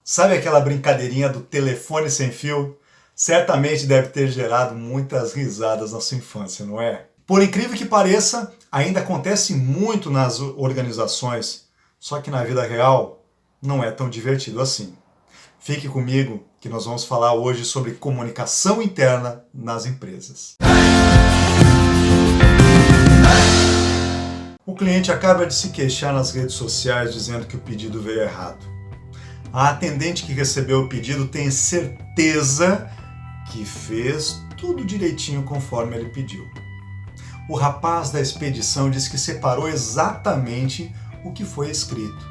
Sabe aquela brincadeirinha do telefone sem fio? Certamente deve ter gerado muitas risadas na sua infância, não é? Por incrível que pareça, ainda acontece muito nas organizações, só que na vida real não é tão divertido assim. Fique comigo que nós vamos falar hoje sobre comunicação interna nas empresas. O cliente acaba de se queixar nas redes sociais dizendo que o pedido veio errado. A atendente que recebeu o pedido tem certeza que fez tudo direitinho conforme ele pediu. O rapaz da expedição diz que separou exatamente o que foi escrito.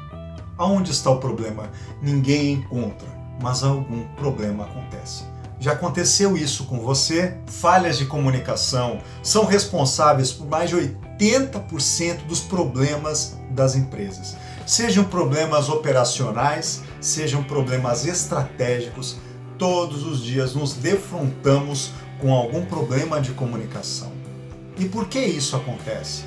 Aonde está o problema? Ninguém encontra, mas algum problema acontece. Já aconteceu isso com você? Falhas de comunicação são responsáveis por mais de 80% dos problemas das empresas. Sejam problemas operacionais, sejam problemas estratégicos, todos os dias nos defrontamos com algum problema de comunicação. E por que isso acontece?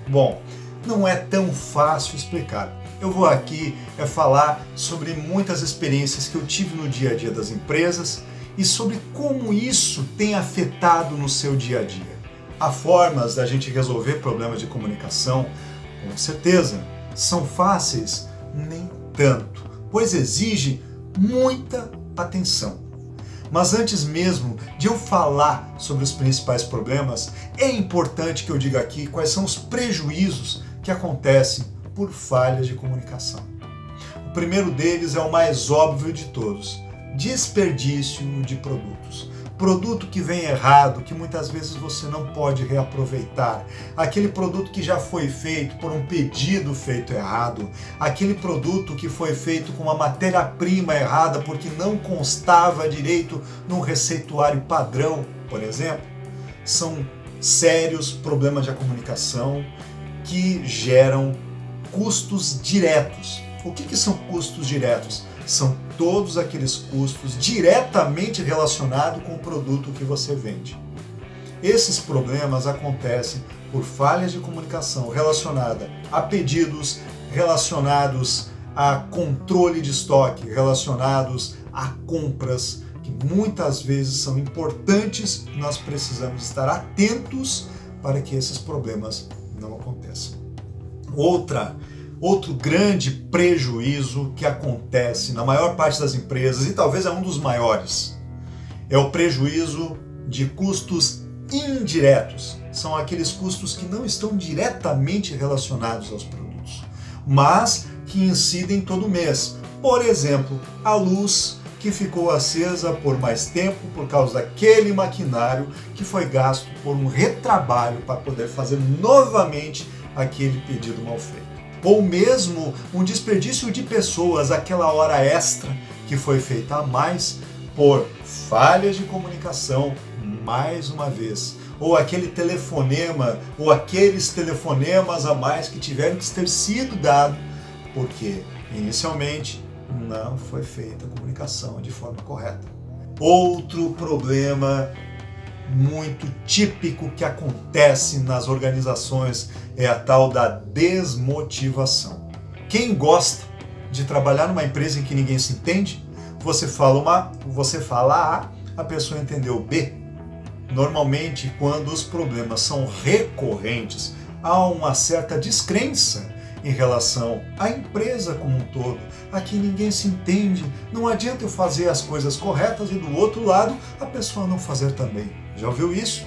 Bom, não é tão fácil explicar. Eu vou aqui falar sobre muitas experiências que eu tive no dia a dia das empresas e sobre como isso tem afetado no seu dia a dia. Há formas da gente resolver problemas de comunicação, com certeza. São fáceis? Nem tanto, pois exige muita atenção. Mas antes mesmo de eu falar sobre os principais problemas, é importante que eu diga aqui quais são os prejuízos que acontecem por falhas de comunicação. O primeiro deles é o mais óbvio de todos: desperdício de produtos. Produto que vem errado, que muitas vezes você não pode reaproveitar. Aquele produto que já foi feito por um pedido feito errado. Aquele produto que foi feito com uma matéria-prima errada porque não constava direito no receituário padrão, por exemplo. São sérios problemas de comunicação que geram custos diretos. O que são custos diretos? São todos aqueles custos diretamente relacionados com o produto que você vende. Esses problemas acontecem por falhas de comunicação relacionada a pedidos, relacionados a controle de estoque, relacionados a compras, que muitas vezes são importantes e nós precisamos estar atentos para que esses problemas não aconteçam. Outro grande prejuízo que acontece na maior parte das empresas, e talvez é um dos maiores, é o prejuízo de custos indiretos. São aqueles custos que não estão diretamente relacionados aos produtos, mas que incidem todo mês. Por exemplo, a luz que ficou acesa por mais tempo por causa daquele maquinário que foi gasto por um retrabalho para poder fazer novamente aquele pedido mal feito. Ou mesmo um desperdício de pessoas, aquela hora extra que foi feita a mais por falhas de comunicação, mais uma vez. Ou aquele telefonema, ou aqueles telefonemas a mais que tiveram que ter sido dado, porque inicialmente não foi feita a comunicação de forma correta. Outro problema muito típico que acontece nas organizações é a tal da desmotivação. Quem gosta de trabalhar numa empresa em que ninguém se entende, você fala A, a pessoa entendeu B. Normalmente, quando os problemas são recorrentes, há uma certa descrença em relação à empresa como um todo. Aqui ninguém se entende, não adianta eu fazer as coisas corretas e do outro lado a pessoa não fazer também. Já ouviu isso?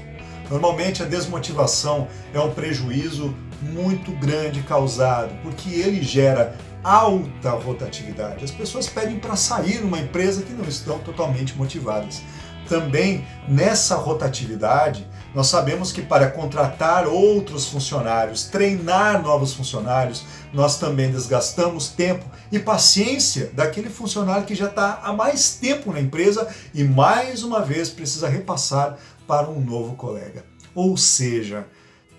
Normalmente a desmotivação é um prejuízo muito grande causado, porque ele gera alta rotatividade. As pessoas pedem para sair numa empresa que não estão totalmente motivadas. Também nessa rotatividade, nós sabemos que para contratar outros funcionários, treinar novos funcionários, nós também desgastamos tempo e paciência daquele funcionário que já está há mais tempo na empresa e mais uma vez precisa repassar para um novo colega. Ou seja,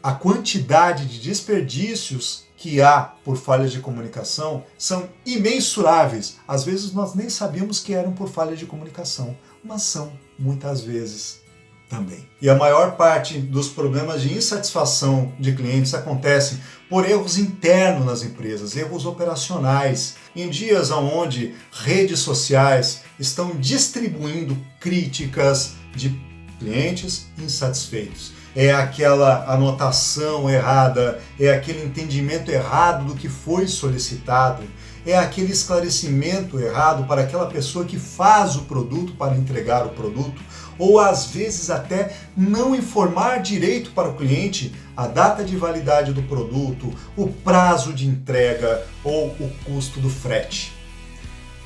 a quantidade de desperdícios que há por falhas de comunicação são imensuráveis. Às vezes nós nem sabíamos que eram por falhas de comunicação, mas são muitas vezes. também. E a maior parte dos problemas de insatisfação de clientes acontecem por erros internos nas empresas, erros operacionais, em dias onde redes sociais estão distribuindo críticas de clientes insatisfeitos. É aquela anotação errada, é aquele entendimento errado do que foi solicitado, é aquele esclarecimento errado para aquela pessoa que faz o produto para entregar o produto, ou às vezes até não informar direito para o cliente a data de validade do produto, o prazo de entrega ou o custo do frete.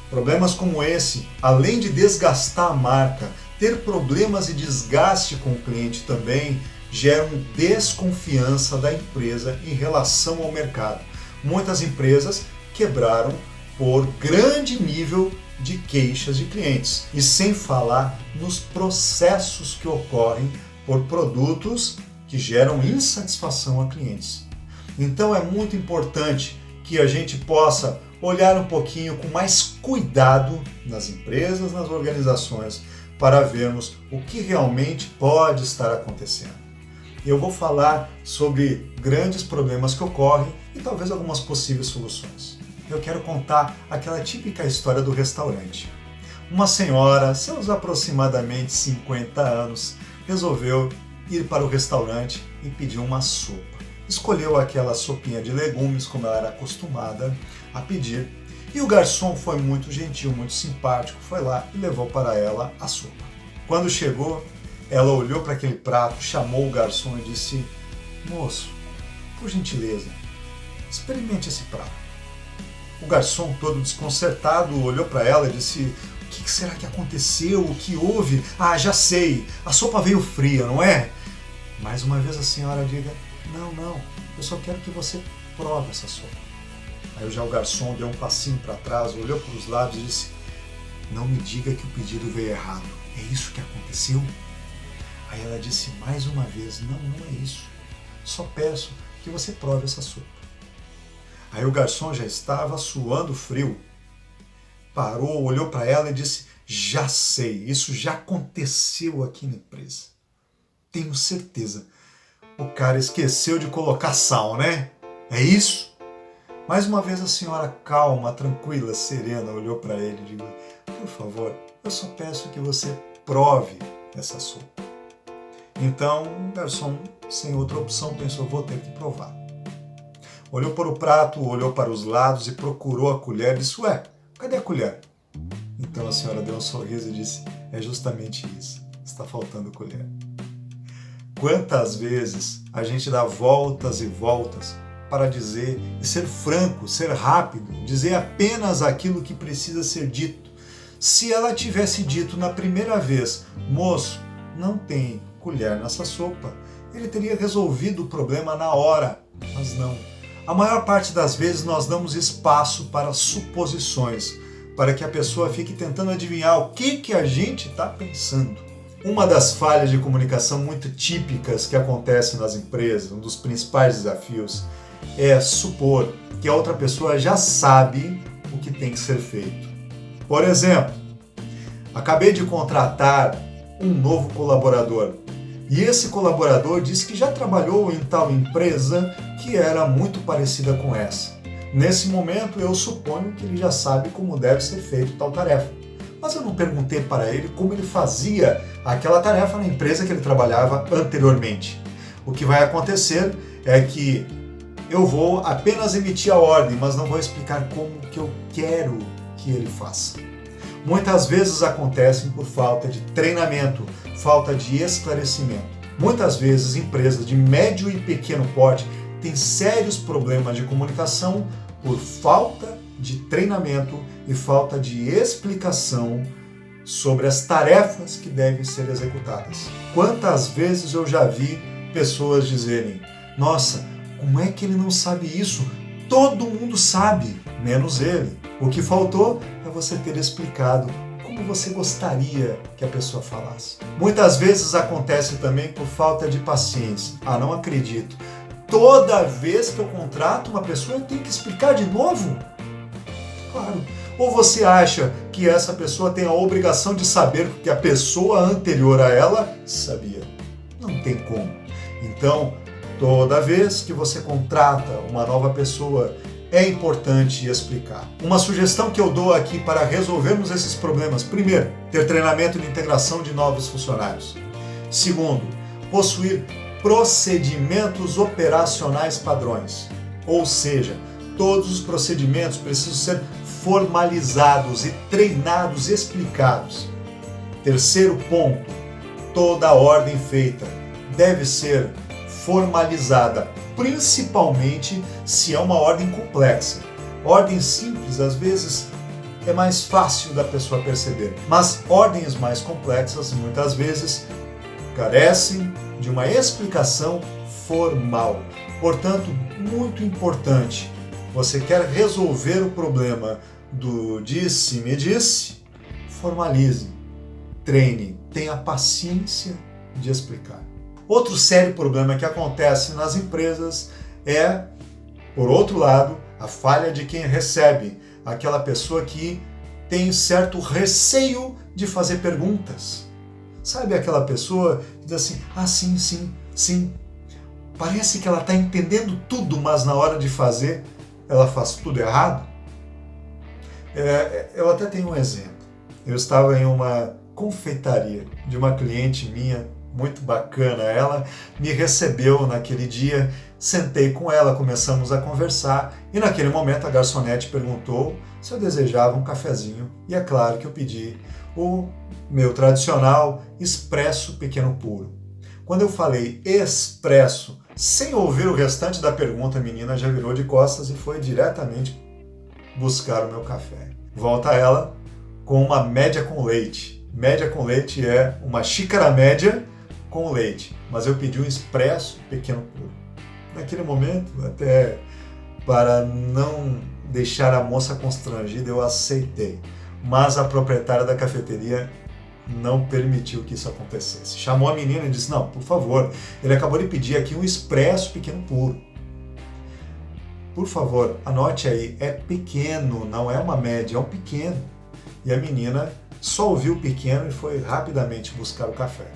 Problemas como esse, além de desgastar a marca, ter problemas e desgaste com o cliente também, geram desconfiança da empresa em relação ao mercado. Muitas empresas quebraram por grande nível de queixas de clientes, e sem falar nos processos que ocorrem por produtos que geram insatisfação a clientes. Então é muito importante que a gente possa olhar um pouquinho com mais cuidado nas empresas, nas organizações, para vermos o que realmente pode estar acontecendo. Eu vou falar sobre grandes problemas que ocorrem e talvez algumas possíveis soluções. Eu quero contar aquela típica história do restaurante. Uma senhora, seus aproximadamente 50 anos, resolveu ir para o restaurante e pedir uma sopa. Escolheu aquela sopinha de legumes, como ela era acostumada a pedir, e o garçom foi muito gentil, muito simpático, foi lá e levou para ela a sopa. Quando chegou, ela olhou para aquele prato, chamou o garçom e disse: "Moço, por gentileza, experimente esse prato." O garçom, todo desconcertado, olhou para ela e disse: "O que será que aconteceu? O que houve? Ah, já sei, a sopa veio fria, não é?" Mais uma vez a senhora diga: Não, eu só quero que você prove essa sopa." Aí já o garçom deu um passinho para trás, olhou para os lados e disse: "Não me diga que o pedido veio errado, é isso que aconteceu?" Aí ela disse mais uma vez: Não é isso, só peço que você prove essa sopa." Aí o garçom já estava suando frio, parou, olhou para ela e disse: "Já sei, isso já aconteceu aqui na empresa. Tenho certeza. O cara esqueceu de colocar sal, né? É isso?" Mais uma vez a senhora calma, tranquila, serena, olhou para ele e disse: "Por favor, eu só peço que você prove essa sopa." Então o garçom, sem outra opção, pensou: "Vou ter que provar." Olhou para o prato, olhou para os lados e procurou a colher e disse: "Ué, cadê a colher?" Então a senhora deu um sorriso e disse: "É justamente isso, está faltando colher." Quantas vezes a gente dá voltas e voltas para dizer e ser franco, ser rápido, dizer apenas aquilo que precisa ser dito. Se ela tivesse dito na primeira vez: "Moço, não tem colher nessa sopa", ele teria resolvido o problema na hora, mas não. A maior parte das vezes nós damos espaço para suposições, para que a pessoa fique tentando adivinhar o que a gente está pensando. Uma das falhas de comunicação muito típicas que acontecem nas empresas, um dos principais desafios, é supor que a outra pessoa já sabe o que tem que ser feito. Por exemplo, acabei de contratar um novo colaborador e esse colaborador disse que já trabalhou em tal empresa que era muito parecida com essa. Nesse momento eu suponho que ele já sabe como deve ser feita tal tarefa, mas eu não perguntei para ele como ele fazia aquela tarefa na empresa que ele trabalhava anteriormente. O que vai acontecer é que eu vou apenas emitir a ordem, mas não vou explicar como que eu quero que ele faça. Muitas vezes acontecem por falta de treinamento, falta de esclarecimento. Muitas vezes empresas de médio e pequeno porte têm sérios problemas de comunicação por falta de treinamento e falta de explicação sobre as tarefas que devem ser executadas. Quantas vezes eu já vi pessoas dizerem: "Nossa, como é que ele não sabe isso? Todo mundo sabe, menos ele." O que faltou é você ter explicado como você gostaria que a pessoa falasse. Muitas vezes acontece também por falta de paciência. "Ah, não acredito. Toda vez que eu contrato uma pessoa eu tenho que explicar de novo?" Claro, Ou você acha que essa pessoa tem a obrigação de saber o que a pessoa anterior a ela sabia? Não tem como. Então, toda vez que você contrata uma nova pessoa, é importante explicar. Uma sugestão que eu dou aqui para resolvermos esses problemas: primeiro, ter treinamento de integração de novos funcionários. Segundo, possuir procedimentos operacionais padrões. Ou seja, todos os procedimentos precisam ser formalizados e treinados, explicados. Terceiro ponto, toda ordem feita deve ser formalizada, principalmente se é uma ordem complexa. Ordem simples, às vezes, é mais fácil da pessoa perceber, mas ordens mais complexas, muitas vezes, carecem de uma explicação formal. Portanto, muito importante, você quer resolver o problema do disse-me-disse, formalize, treine, tenha paciência de explicar. Outro sério problema que acontece nas empresas é, por outro lado, a falha de quem recebe, aquela pessoa que tem certo receio de fazer perguntas. Sabe aquela pessoa que diz assim, sim, sim, sim. Parece que ela está entendendo tudo, mas na hora de fazer, ela faz tudo errado? Eu até tenho um exemplo. Eu estava em uma confeitaria de uma cliente minha, muito bacana. Ela me recebeu naquele dia, sentei com ela, começamos a conversar e naquele momento a garçonete perguntou se eu desejava um cafezinho e é claro que eu pedi o meu tradicional expresso pequeno puro. Quando eu falei expresso, sem ouvir o restante da pergunta, a menina já virou de costas e foi diretamente buscar o meu café. Volta ela com uma média com leite. Média com leite é uma xícara média com leite, mas eu pedi um expresso pequeno puro. Naquele momento, até para não deixar a moça constrangida, eu aceitei, mas a proprietária da cafeteria não permitiu que isso acontecesse. Chamou a menina e disse, não, por favor, ele acabou de pedir aqui um expresso pequeno puro. Por favor, anote aí, é pequeno, não é uma média, é um pequeno. E a menina só ouviu o pequeno e foi rapidamente buscar o café.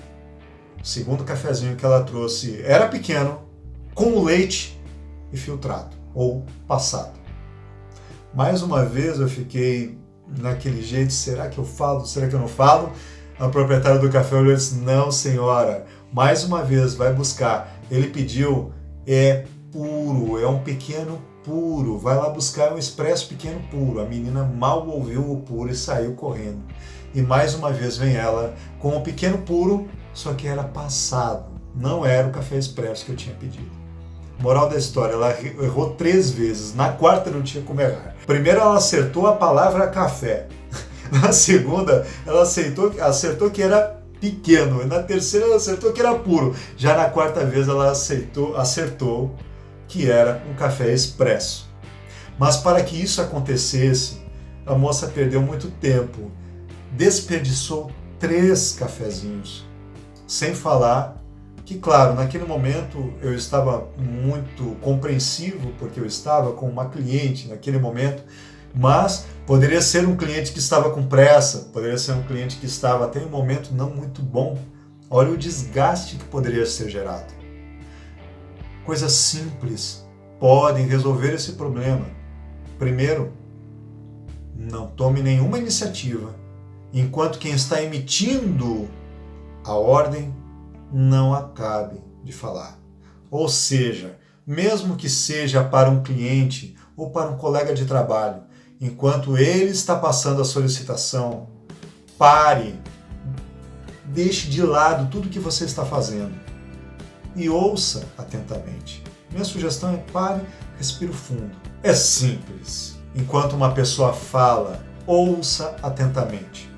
O segundo cafezinho que ela trouxe era pequeno, com leite e filtrado, ou passado. Mais uma vez eu fiquei naquele jeito, será que eu falo, será que eu não falo? A proprietária do café olhou e disse, não senhora, mais uma vez vai buscar. Ele pediu, é puro, é um pequeno puro, vai lá buscar um expresso pequeno puro. A menina mal ouviu o puro e saiu correndo. E mais uma vez vem ela com o pequeno puro, só que era passado, não era o café expresso que eu tinha pedido. Moral da história, ela errou 3 vezes, na quarta não tinha como errar. Primeiro ela acertou a palavra café, na segunda ela acertou que era pequeno, e na terceira ela acertou que era puro, já na quarta vez ela acertou que era um café expresso. Mas para que isso acontecesse, a moça perdeu muito tempo, desperdiçou 3 cafezinhos, sem falar que, claro, naquele momento eu estava muito compreensivo, porque eu estava com uma cliente naquele momento, mas poderia ser um cliente que estava com pressa, poderia ser um cliente que estava até em um momento não muito bom. Olha o desgaste que poderia ser gerado. Coisas simples podem resolver esse problema. Primeiro, não tome nenhuma iniciativa, enquanto quem está emitindo a ordem não acabe de falar. Ou seja, mesmo que seja para um cliente ou para um colega de trabalho, enquanto ele está passando a solicitação, pare, deixe de lado tudo que você está fazendo e ouça atentamente. Minha sugestão é pare, respire fundo. É simples. Enquanto uma pessoa fala, ouça atentamente.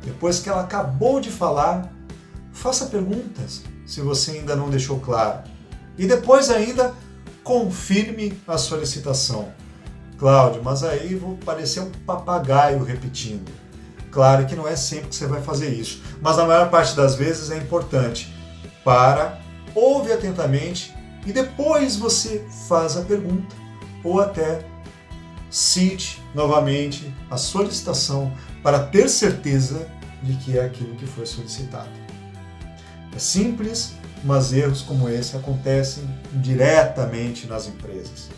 Depois que ela acabou de falar, faça perguntas, se você ainda não deixou claro. E depois ainda, confirme a solicitação. Cláudio, mas aí vou parecer um papagaio repetindo. Claro que não é sempre que você vai fazer isso, mas na maior parte das vezes é importante. Ouve atentamente e depois você faz a pergunta. Ou até cite novamente a solicitação para ter certeza de que é aquilo que foi solicitado. É simples, mas erros como esse acontecem diretamente nas empresas.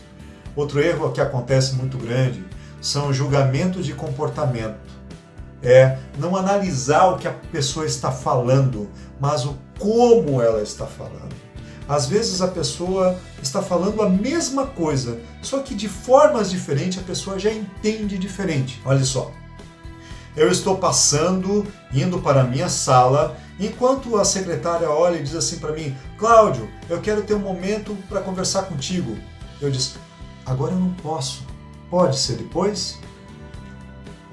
Outro erro que acontece muito grande são os julgamentos de comportamento. É não analisar o que a pessoa está falando, mas o como ela está falando. Às vezes a pessoa está falando a mesma coisa, só que de formas diferentes a pessoa já entende diferente. Olha só, eu estou passando, indo para a minha sala, enquanto a secretária olha e diz assim para mim: Cláudio, eu quero ter um momento para conversar contigo. Eu disse: agora eu não posso, pode ser depois?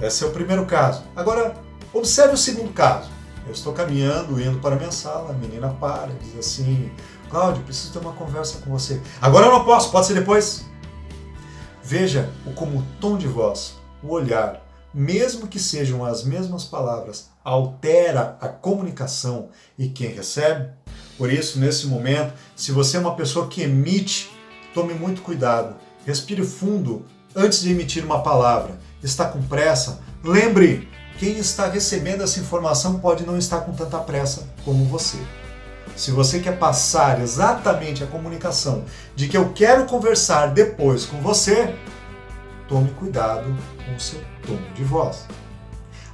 Esse é o primeiro caso. Agora, observe o segundo caso. Eu estou caminhando, indo para a minha sala, a menina para, diz assim: Cláudio, preciso ter uma conversa com você. Agora eu não posso, pode ser depois? Veja como o tom de voz, o olhar, mesmo que sejam as mesmas palavras, altera a comunicação e quem recebe. Por isso, nesse momento, se você é uma pessoa que emite, tome muito cuidado, respire fundo antes de emitir uma palavra. Está com pressa? Lembre, quem está recebendo essa informação pode não estar com tanta pressa como você. Se você quer passar exatamente a comunicação de que eu quero conversar depois com você, tome cuidado com o seu tom de voz.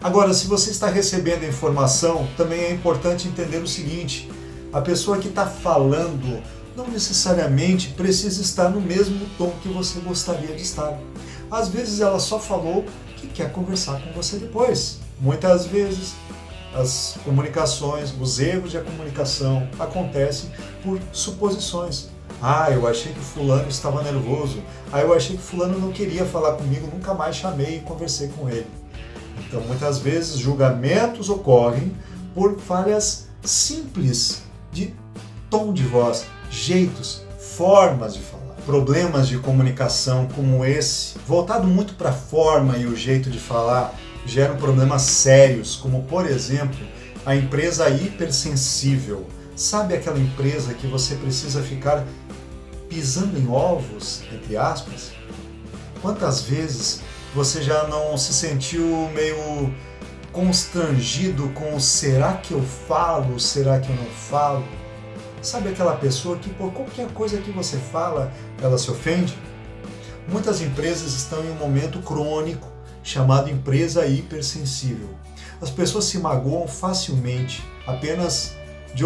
Agora, se você está recebendo a informação, também é importante entender o seguinte: a pessoa que está falando não necessariamente precisa estar no mesmo tom que você gostaria de estar. Às vezes ela só falou que quer conversar com você depois. Muitas vezes as comunicações, os erros de comunicação acontecem por suposições. Eu achei que fulano estava nervoso. Eu achei que fulano não queria falar comigo, nunca mais chamei e conversei com ele. Então, muitas vezes, julgamentos ocorrem por falhas simples de tom de voz, jeitos, formas de falar. Problemas de comunicação como esse, voltado muito para a forma e o jeito de falar, geram problemas sérios, como, por exemplo, a empresa hipersensível. Sabe aquela empresa que você precisa ficar pisando em ovos, entre aspas? Quantas vezes você já não se sentiu meio constrangido com será que eu falo, será que eu não falo? Sabe aquela pessoa que por qualquer coisa que você fala, ela se ofende? Muitas empresas estão em um momento crônico chamado empresa hipersensível. As pessoas se magoam facilmente apenas de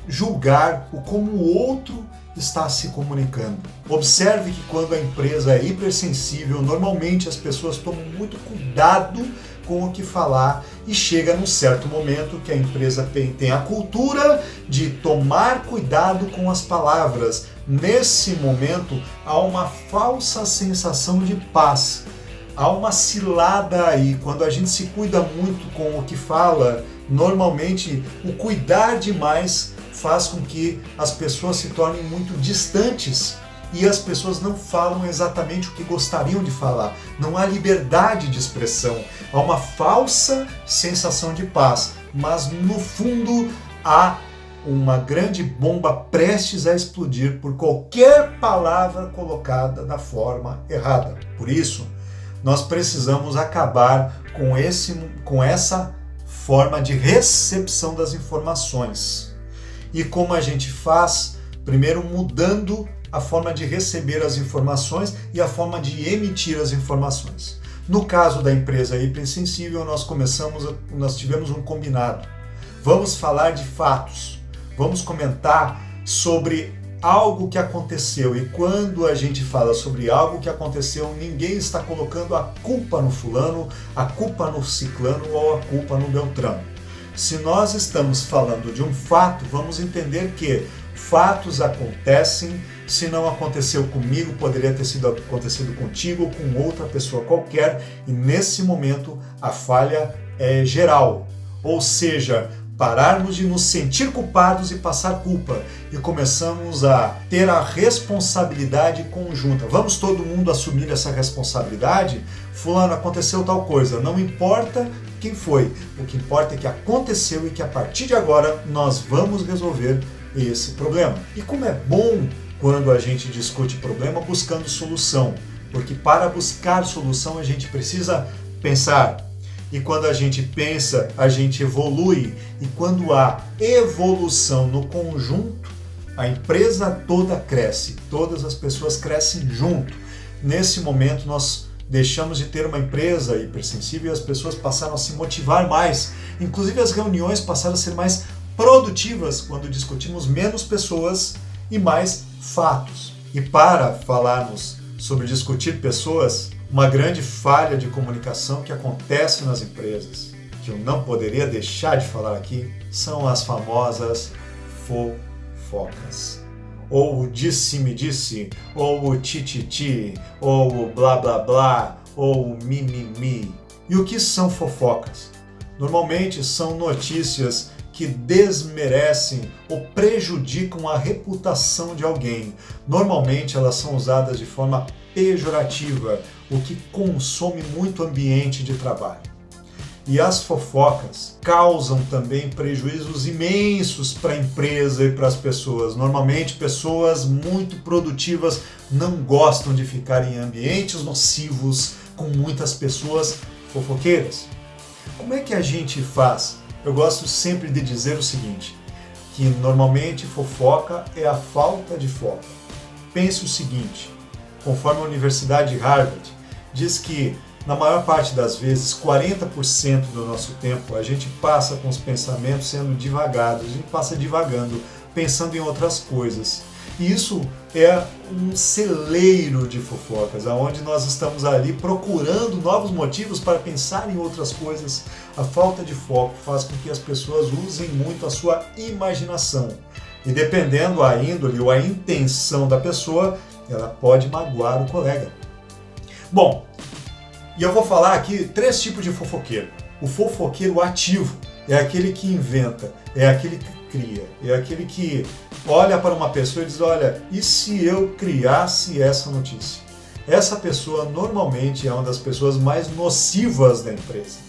julgar o como o outro está se comunicando. Observe que quando a empresa é hipersensível, normalmente as pessoas tomam muito cuidado com o que falar e chega num certo momento que a empresa tem a cultura de tomar cuidado com as palavras. Nesse momento há uma falsa sensação de paz. Há uma cilada aí. Quando a gente se cuida muito com o que fala, normalmente o cuidar demais faz com que as pessoas se tornem muito distantes e as pessoas não falam exatamente o que gostariam de falar. Não há liberdade de expressão. Há uma falsa sensação de paz, mas no fundo há uma grande bomba prestes a explodir por qualquer palavra colocada da forma errada. Por isso, nós precisamos acabar com essa forma de recepção das informações. E como a gente faz? Primeiro mudando a forma de receber as informações e a forma de emitir as informações. No caso da empresa hipersensível, nós tivemos um combinado. Vamos falar de fatos. Vamos comentar sobre algo que aconteceu. E quando a gente fala sobre algo que aconteceu, ninguém está colocando a culpa no fulano, a culpa no ciclano ou a culpa no beltrano. Se nós estamos falando de um fato, vamos entender que fatos acontecem. Se não aconteceu comigo, poderia ter acontecido contigo ou com outra pessoa qualquer. E nesse momento a falha é geral. Ou seja, pararmos de nos sentir culpados e passar culpa. E começamos a ter a responsabilidade conjunta. Vamos todo mundo assumir essa responsabilidade? Fulano, aconteceu tal coisa. Não importa quem foi. O que importa é que aconteceu e que a partir de agora nós vamos resolver esse problema. E como é bom quando a gente discute problema buscando solução. Porque para buscar solução a gente precisa pensar. E quando a gente pensa, a gente evolui. E quando há evolução no conjunto, a empresa toda cresce, todas as pessoas crescem junto. Nesse momento nós deixamos de ter uma empresa hipersensível e as pessoas passaram a se motivar mais. Inclusive as reuniões passaram a ser mais produtivas quando discutimos menos pessoas e mais fatos. E para falarmos sobre discutir pessoas, uma grande falha de comunicação que acontece nas empresas, que eu não poderia deixar de falar aqui, são as famosas fofocas. Ou o disse-me-disse, ou o ti-ti-ti, ou o blá-blá-blá, ou o mimimi. E o que são fofocas? Normalmente são notícias que desmerecem ou prejudicam a reputação de alguém. Normalmente elas são usadas de forma pejorativa, o que consome muito ambiente de trabalho. E as fofocas causam também prejuízos imensos para a empresa e para as pessoas. Normalmente, pessoas muito produtivas não gostam de ficar em ambientes nocivos com muitas pessoas fofoqueiras. Como é que a gente faz? Eu gosto sempre de dizer o seguinte, que normalmente fofoca é a falta de foco. Pense o seguinte, conforme a Universidade de Harvard, diz que na maior parte das vezes, 40% do nosso tempo, a gente passa com os pensamentos sendo divagados, a gente passa divagando, pensando em outras coisas. E isso é um celeiro de fofocas, onde nós estamos ali procurando novos motivos para pensar em outras coisas. A falta de foco faz com que as pessoas usem muito a sua imaginação. E dependendo a índole ou a intenção da pessoa, ela pode magoar o colega. Bom, e eu vou falar aqui 3 tipos de fofoqueiro. O fofoqueiro ativo é aquele que inventa, é aquele que cria, é aquele que olha para uma pessoa e diz, olha, e se eu criasse essa notícia? Essa pessoa normalmente é uma das pessoas mais nocivas da empresa.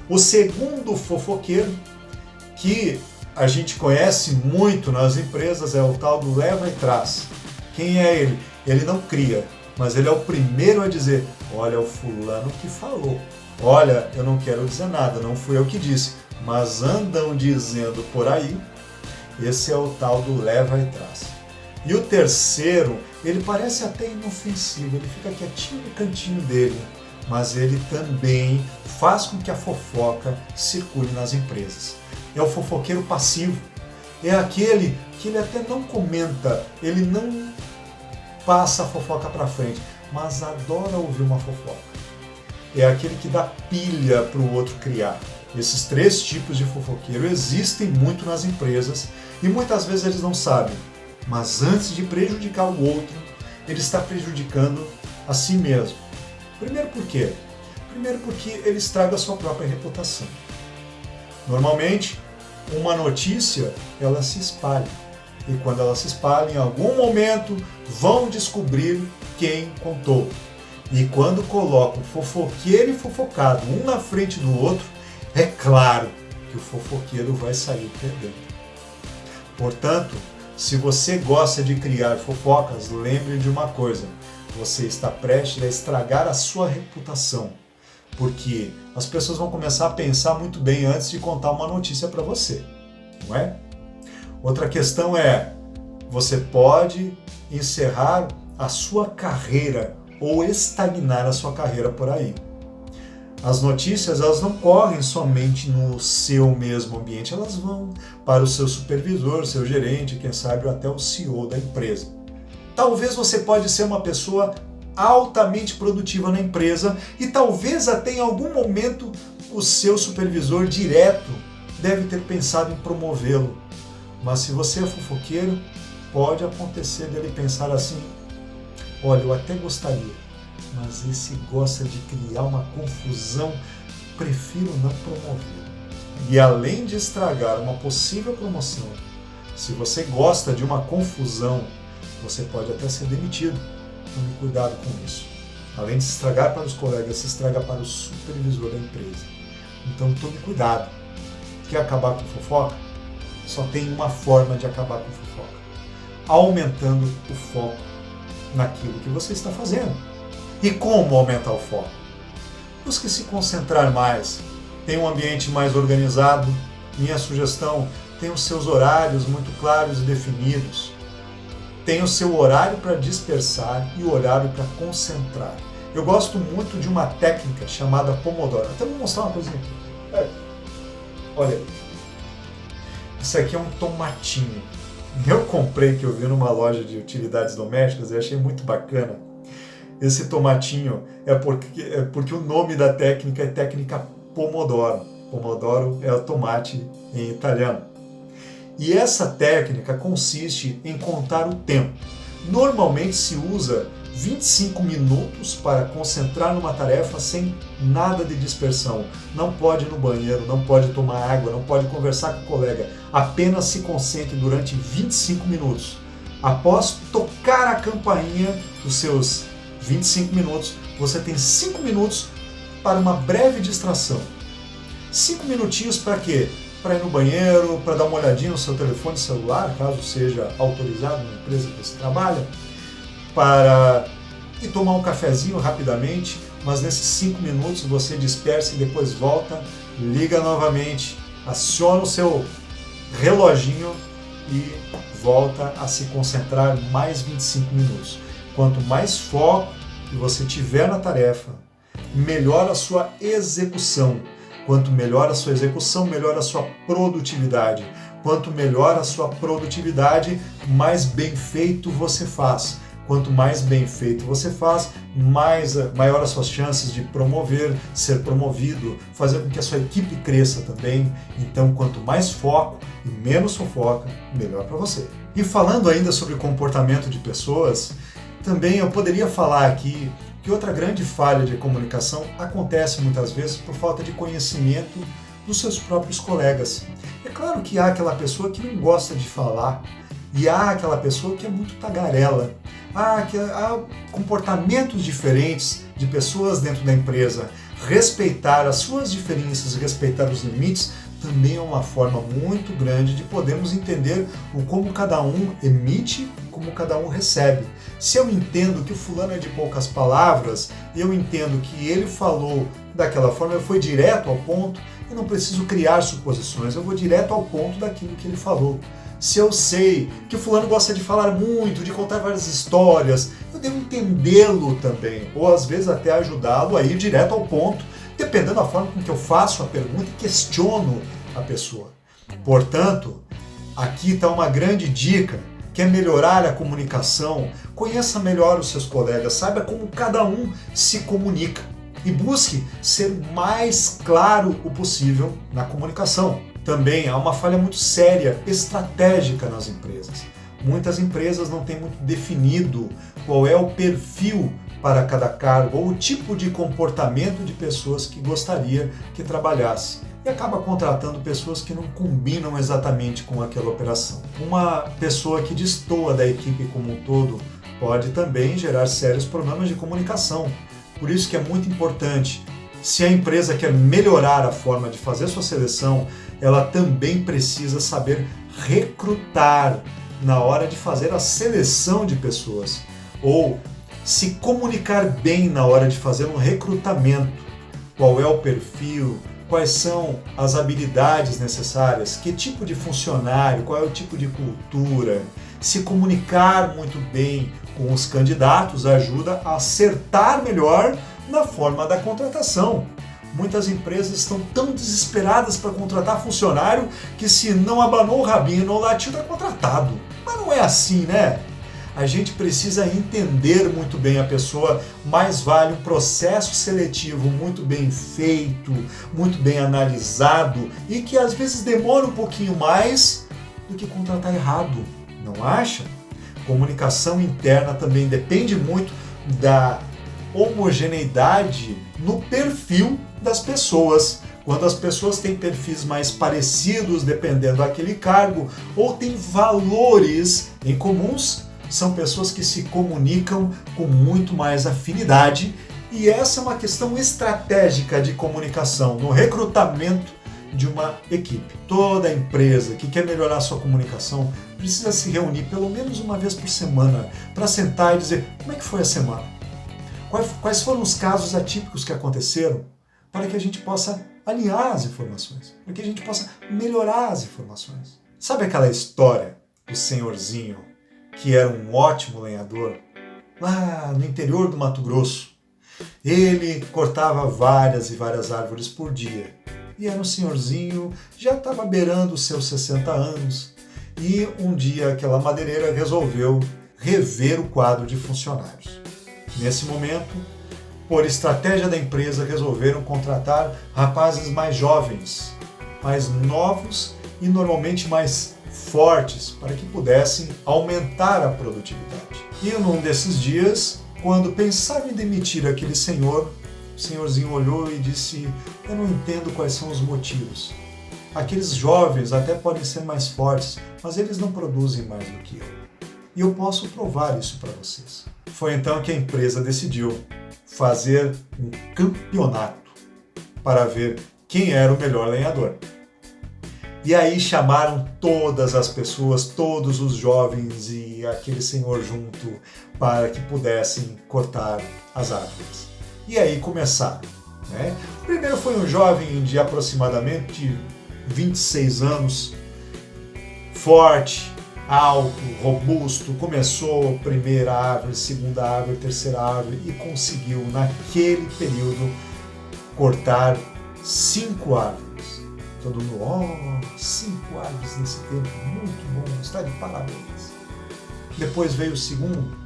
O segundo fofoqueiro, que a gente conhece muito nas empresas, é o tal do leva e traz. Quem é ele? Ele não cria, mas ele é o primeiro a dizer, olha, o fulano que falou. Olha, eu não quero dizer nada, não fui eu que disse, mas andam dizendo por aí. Esse é o tal do leva e traz. E o terceiro, ele parece até inofensivo, ele fica quietinho no cantinho dele, mas ele também faz com que a fofoca circule nas empresas. É o fofoqueiro passivo. É aquele que ele até não comenta, ele não passa a fofoca para frente, mas adora ouvir uma fofoca. É aquele que dá pilha para o outro criar. Esses 3 tipos de fofoqueiro existem muito nas empresas e muitas vezes eles não sabem. Mas antes de prejudicar o outro, ele está prejudicando a si mesmo. Primeiro por quê? Primeiro porque ele estraga a sua própria reputação. Normalmente, uma notícia, ela se espalha. E quando ela se espalha, em algum momento, vão descobrir quem contou. E quando colocam fofoqueiro e fofocado um na frente do outro, é claro que o fofoqueiro vai sair perdendo. Portanto, se você gosta de criar fofocas, lembre de uma coisa, você está prestes a estragar a sua reputação, porque as pessoas vão começar a pensar muito bem antes de contar uma notícia para você, não é? Outra questão é, você pode encerrar a sua carreira ou estagnar a sua carreira por aí. As notícias, elas não correm somente no seu mesmo ambiente, elas vão para o seu supervisor, seu gerente, quem sabe até o CEO da empresa. Talvez você pode ser uma pessoa altamente produtiva na empresa e talvez até em algum momento o seu supervisor direto deve ter pensado em promovê-lo. Mas se você é fofoqueiro, pode acontecer dele pensar assim, olha, eu até gostaria, mas esse gosta de criar uma confusão, prefiro não promover. E além de estragar uma possível promoção, se você gosta de uma confusão, você pode até ser demitido. Tome cuidado com isso. Além de se estragar para os colegas, se estraga para o supervisor da empresa. Então tome cuidado. Quer acabar com fofoca? Só tem uma forma de acabar com fofoca. Aumentando o foco naquilo que você está fazendo. E como aumentar o foco? Busque se concentrar mais, tenha um ambiente mais organizado. Minha sugestão, tenha os seus horários muito claros e definidos. Tenha o seu horário para dispersar e o horário para concentrar. Eu gosto muito de uma técnica chamada Pomodoro. Até vou mostrar uma coisinha aqui. Olha, isso aqui é um tomatinho. Eu comprei, que eu vi numa loja de utilidades domésticas e achei muito bacana. Esse tomatinho é porque o nome da técnica é técnica Pomodoro. Pomodoro é o tomate em italiano. E essa técnica consiste em contar o tempo. Normalmente se usa 25 minutos para concentrar numa tarefa sem nada de dispersão. Não pode ir no banheiro, não pode tomar água, não pode conversar com o colega. Apenas se concentre durante 25 minutos. Após tocar a campainha dos seus 25 minutos, você tem 5 minutos para uma breve distração. 5 minutinhos para quê? Para ir no banheiro, para dar uma olhadinha no seu telefone celular, caso seja autorizado na empresa que você trabalha, para ir tomar um cafezinho rapidamente, mas nesses 5 minutos você dispersa e depois volta, liga novamente, aciona o seu reloginho e volta a se concentrar mais 25 minutos. Quanto mais foco que você tiver na tarefa, melhor a sua execução. Quanto melhor a sua execução, melhor a sua produtividade. Quanto melhor a sua produtividade, mais bem feito você faz. Quanto mais bem feito você faz, maior as suas chances de promover, ser promovido, fazer com que a sua equipe cresça também. Então, quanto mais foco e menos fofoca, melhor para você. E falando ainda sobre comportamento de pessoas, também eu poderia falar aqui que outra grande falha de comunicação acontece muitas vezes por falta de conhecimento dos seus próprios colegas. É claro que há aquela pessoa que não gosta de falar e há aquela pessoa que é muito tagarela. Há comportamentos diferentes de pessoas dentro da empresa. Respeitar as suas diferenças, respeitar os limites, também é uma forma muito grande de podermos entender o como cada um emite, como cada um recebe. Se eu entendo que o fulano é de poucas palavras, eu entendo que ele falou daquela forma, foi direto ao ponto, eu não preciso criar suposições, eu vou direto ao ponto daquilo que ele falou. Se eu sei que o fulano gosta de falar muito, de contar várias histórias, eu devo entendê-lo também, ou às vezes até ajudá-lo a ir direto ao ponto, dependendo da forma com que eu faço a pergunta e questiono a pessoa. Portanto, aqui está uma grande dica, que é melhorar a comunicação, conheça melhor os seus colegas, saiba como cada um se comunica e busque ser o mais claro o possível na comunicação. Também há uma falha muito séria, estratégica nas empresas. Muitas empresas não têm muito definido qual é o perfil para cada cargo ou o tipo de comportamento de pessoas que gostaria que trabalhasse e acaba contratando pessoas que não combinam exatamente com aquela operação. Uma pessoa que destoa da equipe como um todo pode também gerar sérios problemas de comunicação. Por isso que é muito importante, se a empresa quer melhorar a forma de fazer sua seleção, ela também precisa saber recrutar na hora de fazer a seleção de pessoas, ou se comunicar bem na hora de fazer um recrutamento. Qual é o perfil, quais são as habilidades necessárias, que tipo de funcionário, qual é o tipo de cultura. Se comunicar muito bem com os candidatos ajuda a acertar melhor na forma da contratação. Muitas empresas estão tão desesperadas para contratar funcionário que se não abanou o rabinho e não latiu, está contratado. Mas não é assim, né? A gente precisa entender muito bem a pessoa, mais vale um processo seletivo muito bem feito, muito bem analisado e que às vezes demora um pouquinho mais do que contratar errado, não acha? Comunicação interna também depende muito da homogeneidade no perfil das pessoas. Quando as pessoas têm perfis mais parecidos, dependendo daquele cargo, ou têm valores em comuns, são pessoas que se comunicam com muito mais afinidade. E essa é uma questão estratégica de comunicação. No recrutamento de uma equipe. Toda empresa que quer melhorar sua comunicação precisa se reunir pelo menos uma vez por semana para sentar e dizer como é que foi a semana, quais foram os casos atípicos que aconteceram, para que a gente possa alinhar as informações, para que a gente possa melhorar as informações. Sabe aquela história do senhorzinho que era um ótimo lenhador lá no interior do Mato Grosso? Ele cortava várias e várias árvores por dia. E era um senhorzinho, já estava beirando os seus 60 anos. E um dia aquela madeireira resolveu rever o quadro de funcionários. Nesse momento, por estratégia da empresa, resolveram contratar rapazes mais jovens, mais novos e normalmente mais fortes, para que pudessem aumentar a produtividade. E num desses dias, quando pensava em demitir aquele senhor, o senhorzinho olhou e disse: eu não entendo quais são os motivos. Aqueles jovens até podem ser mais fortes, mas eles não produzem mais do que eu. E eu posso provar isso para vocês. Foi então que a empresa decidiu fazer um campeonato para ver quem era o melhor lenhador. E aí chamaram todas as pessoas, todos os jovens e aquele senhor junto para que pudessem cortar as árvores. E aí começaram. Né? O primeiro foi um jovem de aproximadamente 26 anos, forte, alto, robusto, começou a primeira árvore, segunda árvore, terceira árvore e conseguiu naquele período cortar 5 árvores. Todo mundo, 5 árvores nesse tempo, muito bom, está de parabéns. Depois veio o segundo.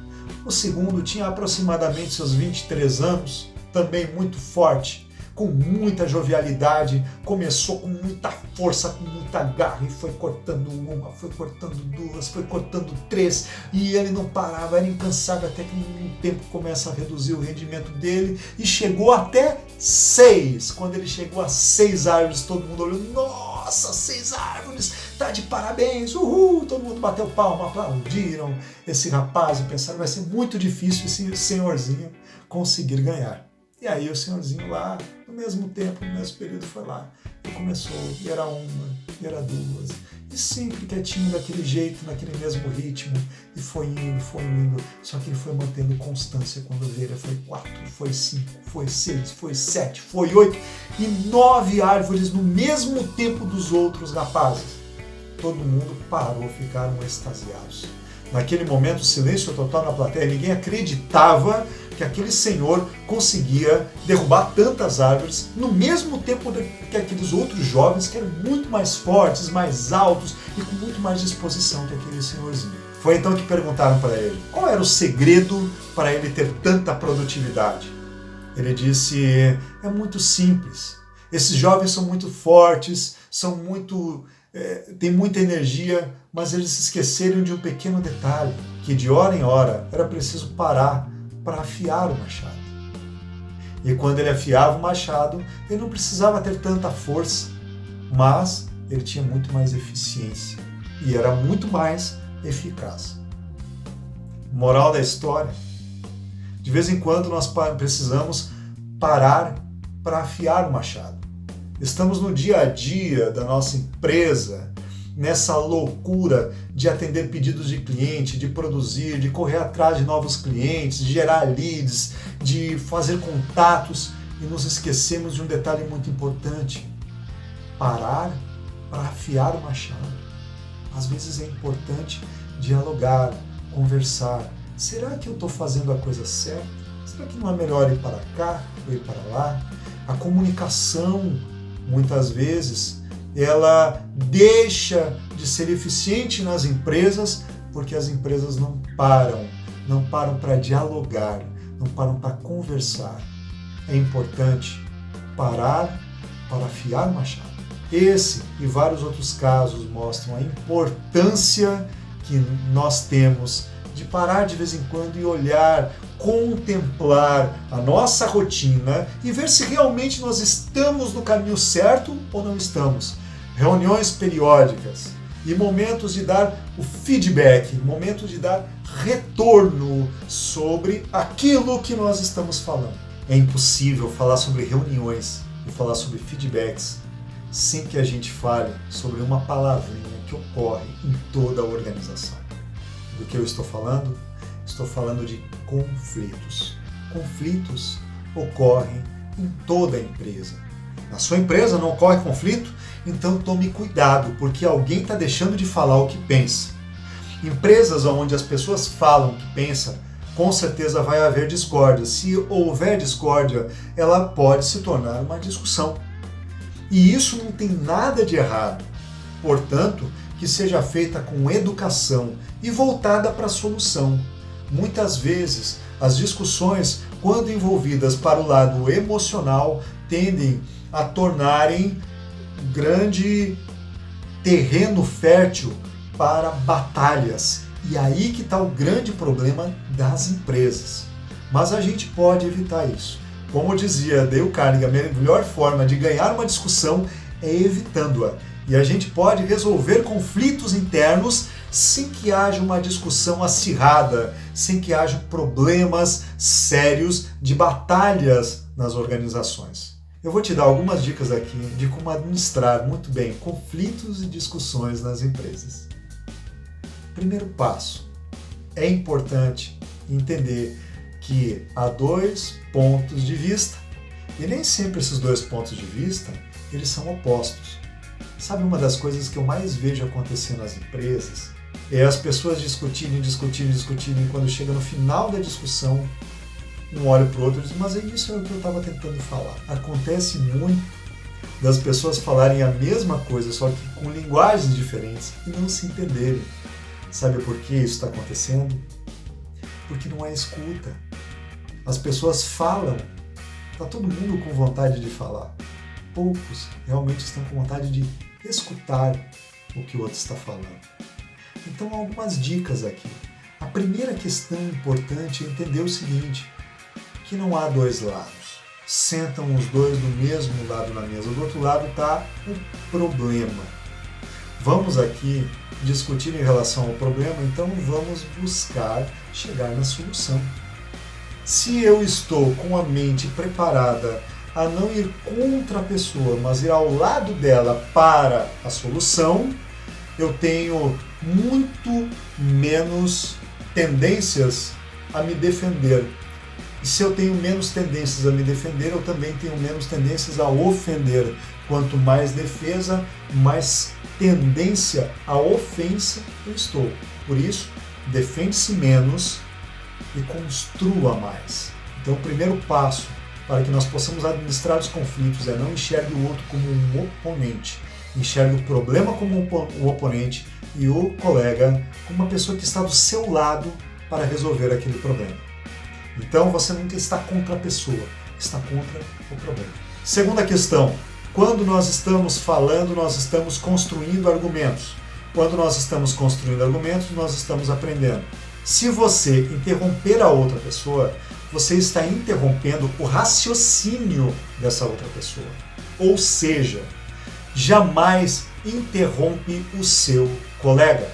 O segundo tinha aproximadamente seus 23 anos, também muito forte, com muita jovialidade, começou com muita força, com muita garra e foi cortando uma, foi cortando duas, foi cortando 3 e ele não parava, era incansável até que um tempo começa a reduzir o rendimento dele e chegou até 6. Quando ele chegou a 6 árvores, todo mundo olhou, nossa, 6 árvores, tá de parabéns, uhul, todo mundo bateu palma, aplaudiram esse rapaz e pensaram, vai ser muito difícil esse senhorzinho conseguir ganhar. E aí o senhorzinho lá, no mesmo tempo, no mesmo período, foi lá e começou, e era uma, e era duas, e sempre quietinho daquele jeito, naquele mesmo ritmo, e foi indo, só que ele foi mantendo constância quando veio, foi 4, foi 5, foi 6, foi 7, foi 8, e 9 árvores no mesmo tempo dos outros rapazes. Todo mundo parou, ficaram extasiados. Naquele momento, silêncio total na plateia, ninguém acreditava que aquele senhor conseguia derrubar tantas árvores no mesmo tempo que aqueles outros jovens que eram muito mais fortes, mais altos e com muito mais disposição que aquele senhorzinho. Foi então que perguntaram para ele qual era o segredo para ele ter tanta produtividade. Ele disse, é muito simples. Esses jovens são muito fortes, têm muita energia, mas eles se esqueceram de um pequeno detalhe, que de hora em hora era preciso parar para afiar o machado. E quando ele afiava o machado, ele não precisava ter tanta força, mas ele tinha muito mais eficiência e era muito mais eficaz. Moral da história: de vez em quando nós precisamos parar para afiar o machado. Estamos no dia a dia da nossa empresa, nessa loucura de atender pedidos de cliente, de produzir, de correr atrás de novos clientes, de gerar leads, de fazer contatos e nos esquecemos de um detalhe muito importante: parar para afiar o machado. Às vezes é importante dialogar, conversar. Será que eu estou fazendo a coisa certa? Será que não é melhor ir para cá ou ir para lá? A comunicação, muitas vezes, ela deixa de ser eficiente nas empresas porque as empresas não param para dialogar, não param para conversar. É importante parar para afiar o machado. Esse e vários outros casos mostram a importância que nós temos de parar de vez em quando e olhar, contemplar a nossa rotina e ver se realmente nós estamos no caminho certo ou não estamos. Reuniões periódicas e momentos de dar o feedback, momentos de dar retorno sobre aquilo que nós estamos falando. É impossível falar sobre reuniões e falar sobre feedbacks sem que a gente fale sobre uma palavrinha que ocorre em toda a organização. Do que eu estou falando? Estou falando de conflitos. Conflitos ocorrem em toda a empresa. Na sua empresa não ocorre conflito? Então tome cuidado, porque alguém está deixando de falar o que pensa. Empresas onde as pessoas falam o que pensam, com certeza vai haver discórdia. Se houver discórdia, ela pode se tornar uma discussão. E isso não tem nada de errado. Portanto, que seja feita com educação e voltada para a solução. Muitas vezes, as discussões, quando envolvidas para o lado emocional, tendem a tornarem um grande terreno fértil para batalhas. E aí que está o grande problema das empresas. Mas a gente pode evitar isso. Como dizia Dale Carnegie, a melhor forma de ganhar uma discussão é evitando-a. E a gente pode resolver conflitos internos sem que haja uma discussão acirrada, sem que haja problemas sérios de batalhas nas organizações. Eu vou te dar algumas dicas aqui de como administrar muito bem conflitos e discussões nas empresas. Primeiro passo, é importante entender que há dois pontos de vista e nem sempre esses dois pontos de vista eles são opostos. Sabe, uma das coisas que eu mais vejo acontecer nas empresas é as pessoas discutirem e quando chega no final da discussão um olha para o outro e diz, mas isso é o que eu estava tentando falar. Acontece muito das pessoas falarem a mesma coisa, só que com linguagens diferentes e não se entenderem. Sabe por que isso está acontecendo? Porque não é escuta. As pessoas falam, está todo mundo com vontade de falar. Poucos realmente estão com vontade de escutar o que o outro está falando. Então, algumas dicas aqui. A primeira questão importante é entender o seguinte, que não há dois lados. Sentam os dois do mesmo lado na mesa. Do outro lado está o problema. Vamos aqui discutir em relação ao problema, então vamos buscar chegar na solução. Se eu estou com a mente preparada a não ir contra a pessoa, mas ir ao lado dela para a solução, eu tenho muito menos tendências a me defender. E se eu tenho menos tendências a me defender, eu também tenho menos tendências a ofender. Quanto mais defesa, mais tendência à ofensa eu estou. Por isso, defende-se menos e construa mais. Então, o primeiro passo para que nós possamos administrar os conflitos é não enxergue o outro como um oponente. Enxergue o problema como um oponente e o colega como uma pessoa que está do seu lado para resolver aquele problema. Então, você nunca está contra a pessoa, está contra o problema. Segunda questão. Quando nós estamos falando, nós estamos construindo argumentos. Quando nós estamos construindo argumentos, nós estamos aprendendo. Se você interromper a outra pessoa, você está interrompendo o raciocínio dessa outra pessoa. Ou seja, jamais interrompe o seu colega.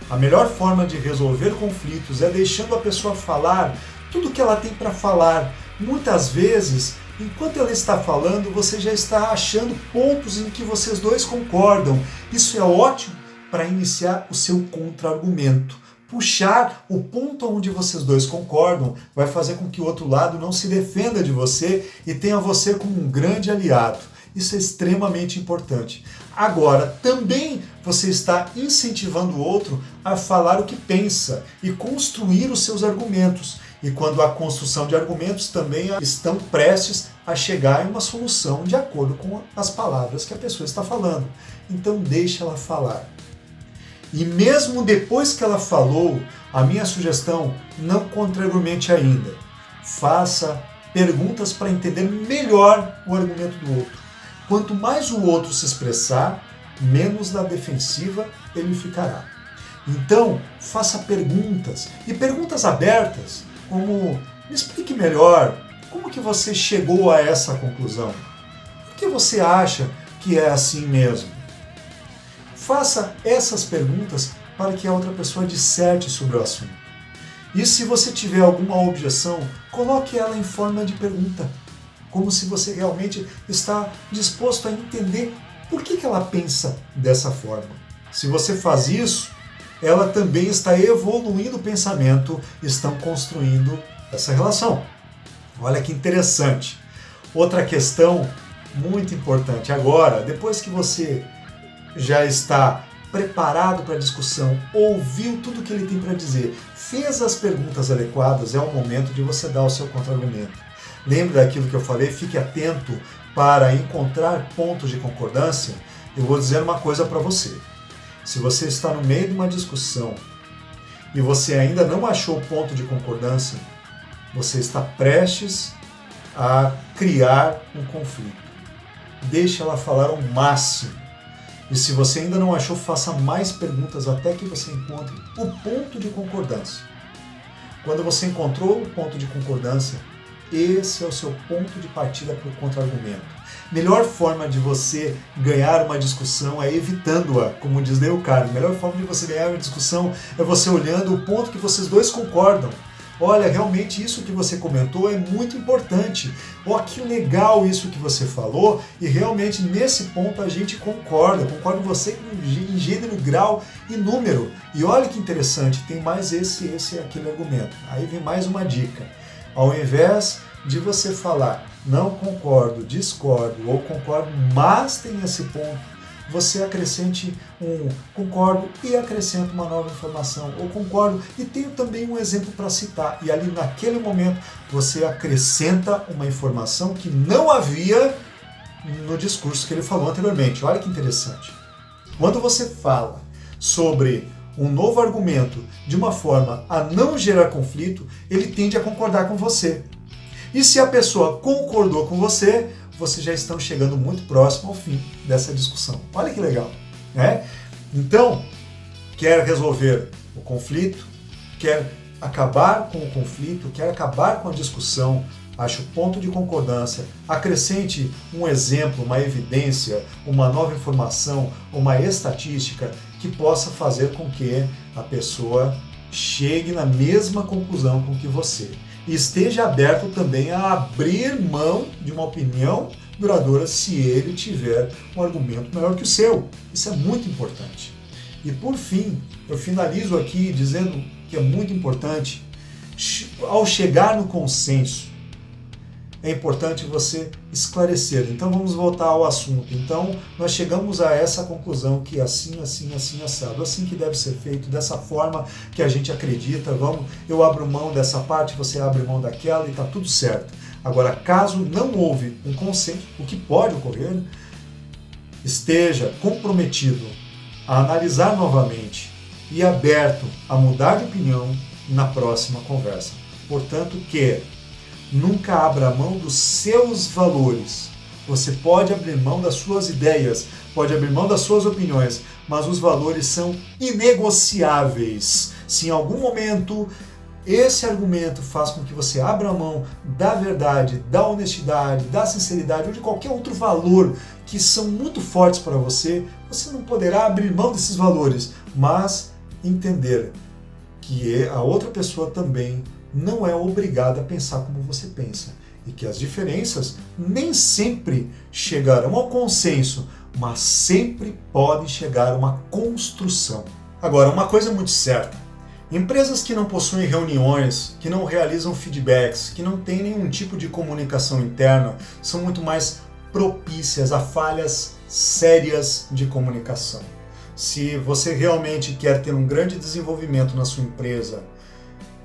A melhor forma de resolver conflitos é deixando a pessoa falar tudo o que ela tem para falar. Muitas vezes, enquanto ela está falando, você já está achando pontos em que vocês dois concordam. Isso é ótimo para iniciar o seu contra-argumento. Puxar o ponto onde vocês dois concordam vai fazer com que o outro lado não se defenda de você e tenha você como um grande aliado. Isso é extremamente importante. Agora, também você está incentivando o outro a falar o que pensa e construir os seus argumentos. E quando há construção de argumentos, também estão prestes a chegar em uma solução de acordo com as palavras que a pessoa está falando. Então, deixa ela falar. E mesmo depois que ela falou, a minha sugestão, não contra-argumente ainda. Faça perguntas para entender melhor o argumento do outro. Quanto mais o outro se expressar, menos na defensiva ele ficará. Então, faça perguntas, e perguntas abertas, como, me explique melhor, como que você chegou a essa conclusão? Por que você acha que é assim mesmo? Faça essas perguntas para que a outra pessoa disserte sobre o assunto. E se você tiver alguma objeção, coloque ela em forma de pergunta, como se você realmente está disposto a entender Por que ela pensa dessa forma? Se você faz isso, ela também está evoluindo o pensamento, estão construindo essa relação. Olha que interessante. Outra questão muito importante agora, depois que você já está preparado para a discussão, ouviu tudo que ele tem para dizer, fez as perguntas adequadas, é o momento de você dar o seu contra-argumento. Lembre daquilo que eu falei, fique atento para encontrar pontos de concordância. Eu vou dizer uma coisa para você. Se você está no meio de uma discussão e você ainda não achou ponto de concordância, você está prestes a criar um conflito. Deixe ela falar ao máximo. E se você ainda não achou, faça mais perguntas até que você encontre o ponto de concordância. Quando você encontrou o ponto de concordância, esse é o seu ponto de partida para o contra-argumento. Melhor forma de você ganhar uma discussão é evitando-a, como diz Dale Carnegie. Melhor forma de você ganhar uma discussão é você olhando o ponto que vocês dois concordam. Olha, realmente isso que você comentou é muito importante. Ó, que legal isso que você falou, e realmente nesse ponto a gente concorda. Concordo com você em gênero, grau e número. E olha que interessante, tem mais esse e aquele argumento. Aí vem mais uma dica. Ao invés de você falar não concordo, discordo ou concordo, mas tem esse ponto, você acrescente um concordo e acrescenta uma nova informação, ou concordo e tenho também um exemplo para citar, e ali naquele momento você acrescenta uma informação que não havia no discurso que ele falou anteriormente. Olha que interessante. Quando você fala sobre um novo argumento de uma forma a não gerar conflito, ele tende a concordar com você. E se a pessoa concordou com você, vocês já estão chegando muito próximo ao fim dessa discussão. Olha que legal, né? Então, quer resolver o conflito, quer acabar com o conflito, quer acabar com a discussão, ache o ponto de concordância, acrescente um exemplo, uma evidência, uma nova informação, uma estatística que possa fazer com que a pessoa chegue na mesma conclusão com que você. E esteja aberto também a abrir mão de uma opinião duradoura se ele tiver um argumento melhor que o seu. Isso é muito importante. E por fim, eu finalizo aqui dizendo que é muito importante, ao chegar no consenso, é importante você esclarecer. Então vamos voltar ao assunto. Então nós chegamos a essa conclusão que assim, assado. Assim que deve ser feito, dessa forma que a gente acredita. Eu abro mão dessa parte, você abre mão daquela e está tudo certo. Agora, caso não houve um consenso, o que pode ocorrer, esteja comprometido a analisar novamente e aberto a mudar de opinião na próxima conversa. Portanto, nunca abra mão dos seus valores. Você pode abrir mão das suas ideias, pode abrir mão das suas opiniões, mas os valores são inegociáveis. Se em algum momento esse argumento faz com que você abra mão da verdade, da honestidade, da sinceridade ou de qualquer outro valor que são muito fortes para você, você não poderá abrir mão desses valores, mas entender que a outra pessoa também não é obrigada a pensar como você pensa e que as diferenças nem sempre chegarão ao consenso, mas sempre podem chegar a uma construção. Agora, uma coisa muito certa, empresas que não possuem reuniões, que não realizam feedbacks, que não têm nenhum tipo de comunicação interna, são muito mais propícias a falhas sérias de comunicação. Se você realmente quer ter um grande desenvolvimento na sua empresa,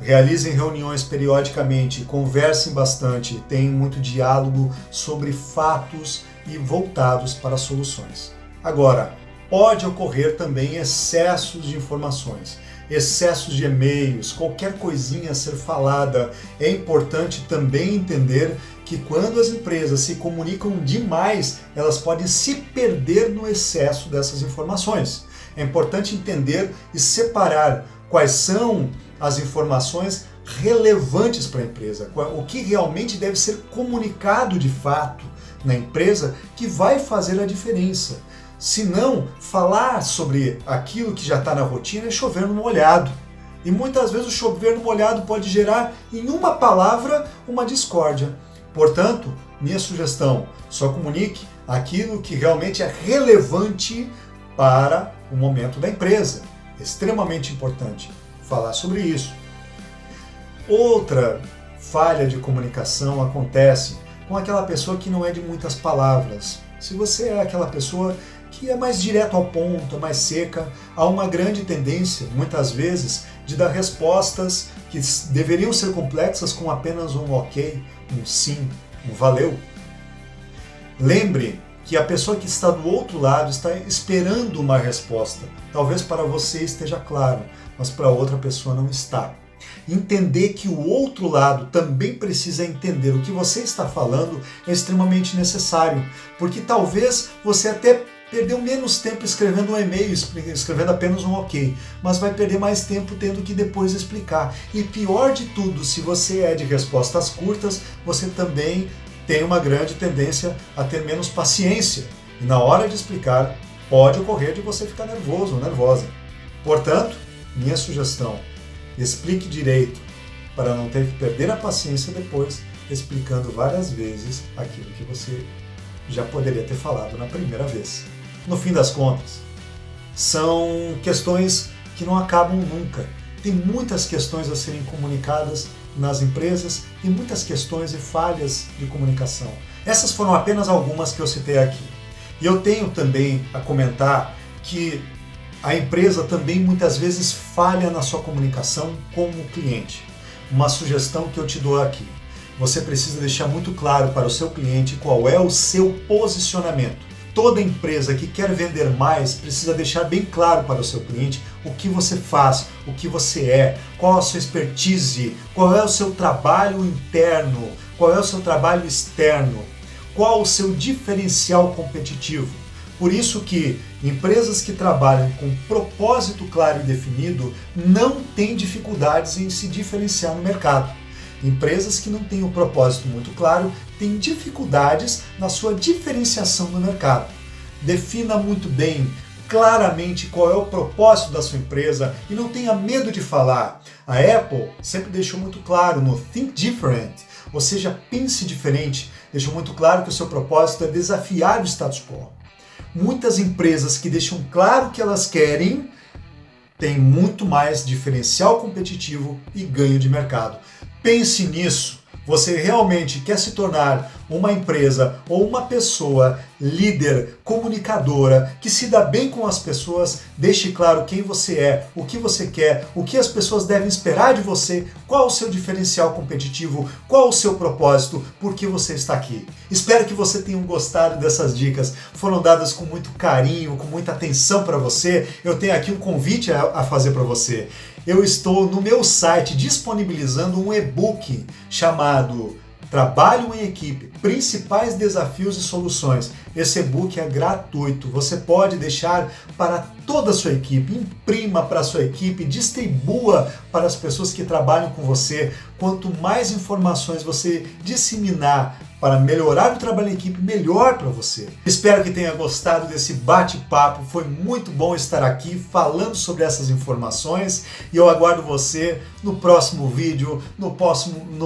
realizem reuniões periodicamente, conversem bastante, tenham muito diálogo sobre fatos e voltados para soluções. Agora, pode ocorrer também excessos de informações, excessos de e-mails, qualquer coisinha a ser falada. É importante também entender que quando as empresas se comunicam demais, elas podem se perder no excesso dessas informações. É importante entender e separar quais são as informações relevantes para a empresa, o que realmente deve ser comunicado de fato na empresa que vai fazer a diferença. Se não, falar sobre aquilo que já está na rotina é chover no molhado. E muitas vezes o chover no molhado pode gerar, em uma palavra, uma discórdia. Portanto, minha sugestão, só comunique aquilo que realmente é relevante para o momento da empresa. Extremamente importante falar sobre isso. Outra falha de comunicação acontece com aquela pessoa que não é de muitas palavras. Se você é aquela pessoa que é mais direto ao ponto, mais seca, há uma grande tendência, muitas vezes, de dar respostas que deveriam ser complexas com apenas um ok, um sim, um valeu. Lembre que a pessoa que está do outro lado está esperando uma resposta. Talvez para você esteja claro, mas para outra pessoa não está. Entender que o outro lado também precisa entender o que você está falando é extremamente necessário, porque talvez você até perdeu menos tempo escrevendo um e-mail, escrevendo apenas um ok, mas vai perder mais tempo tendo que depois explicar. E pior de tudo, se você é de respostas curtas, você também tem uma grande tendência a ter menos paciência. E na hora de explicar, pode ocorrer de você ficar nervoso ou nervosa. Portanto, minha sugestão: explique direito, para não ter que perder a paciência depois, explicando várias vezes aquilo que você já poderia ter falado na primeira vez. No fim das contas, são questões que não acabam nunca. Tem muitas questões a serem comunicadas nas empresas, tem muitas questões e falhas de comunicação. Essas foram apenas algumas que eu citei aqui. E eu tenho também a comentar que a empresa também muitas vezes falha na sua comunicação com o cliente. Uma sugestão que eu te dou aqui: você precisa deixar muito claro para o seu cliente qual é o seu posicionamento. Toda empresa que quer vender mais precisa deixar bem claro para o seu cliente o que você faz, o que você é, qual a sua expertise, qual é o seu trabalho interno, qual é o seu trabalho externo, qual o seu diferencial competitivo. Por isso que empresas que trabalham com propósito claro e definido não têm dificuldades em se diferenciar no mercado. Empresas que não têm um propósito muito claro têm dificuldades na sua diferenciação no mercado. Defina muito bem, claramente, qual é o propósito da sua empresa e não tenha medo de falar. A Apple sempre deixou muito claro no Think Different, ou seja, pense diferente, deixou muito claro que o seu propósito é desafiar o status quo. Muitas empresas que deixam claro o que elas querem têm muito mais diferencial competitivo e ganho de mercado. Pense nisso. Você realmente quer se tornar uma empresa ou uma pessoa líder, comunicadora, que se dá bem com as pessoas? Deixe claro quem você é, o que você quer, o que as pessoas devem esperar de você, qual o seu diferencial competitivo, qual o seu propósito, por que você está aqui. Espero que você tenha gostado dessas dicas. Foram dadas com muito carinho, com muita atenção para você. Eu tenho aqui um convite a fazer para você. Eu estou no meu site disponibilizando um e-book chamado Trabalho em Equipe, Principais Desafios e Soluções. Esse e-book é gratuito, você pode deixar para toda a sua equipe, imprima para a sua equipe, distribua para as pessoas que trabalham com você. Quanto mais informações você disseminar para melhorar o trabalho em equipe, melhor para você. Espero que tenha gostado desse bate-papo, foi muito bom estar aqui falando sobre essas informações e eu aguardo você no próximo vídeo, no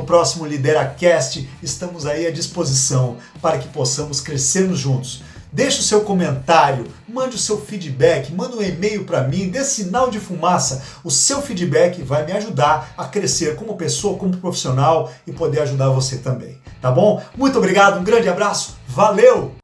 próximo LideraCast. Estamos aí à disposição para que possamos crescermos juntos. Deixe o seu comentário, mande o seu feedback, manda um e-mail para mim, dê sinal de fumaça. O seu feedback vai me ajudar a crescer como pessoa, como profissional e poder ajudar você também, tá bom? Muito obrigado, um grande abraço, valeu!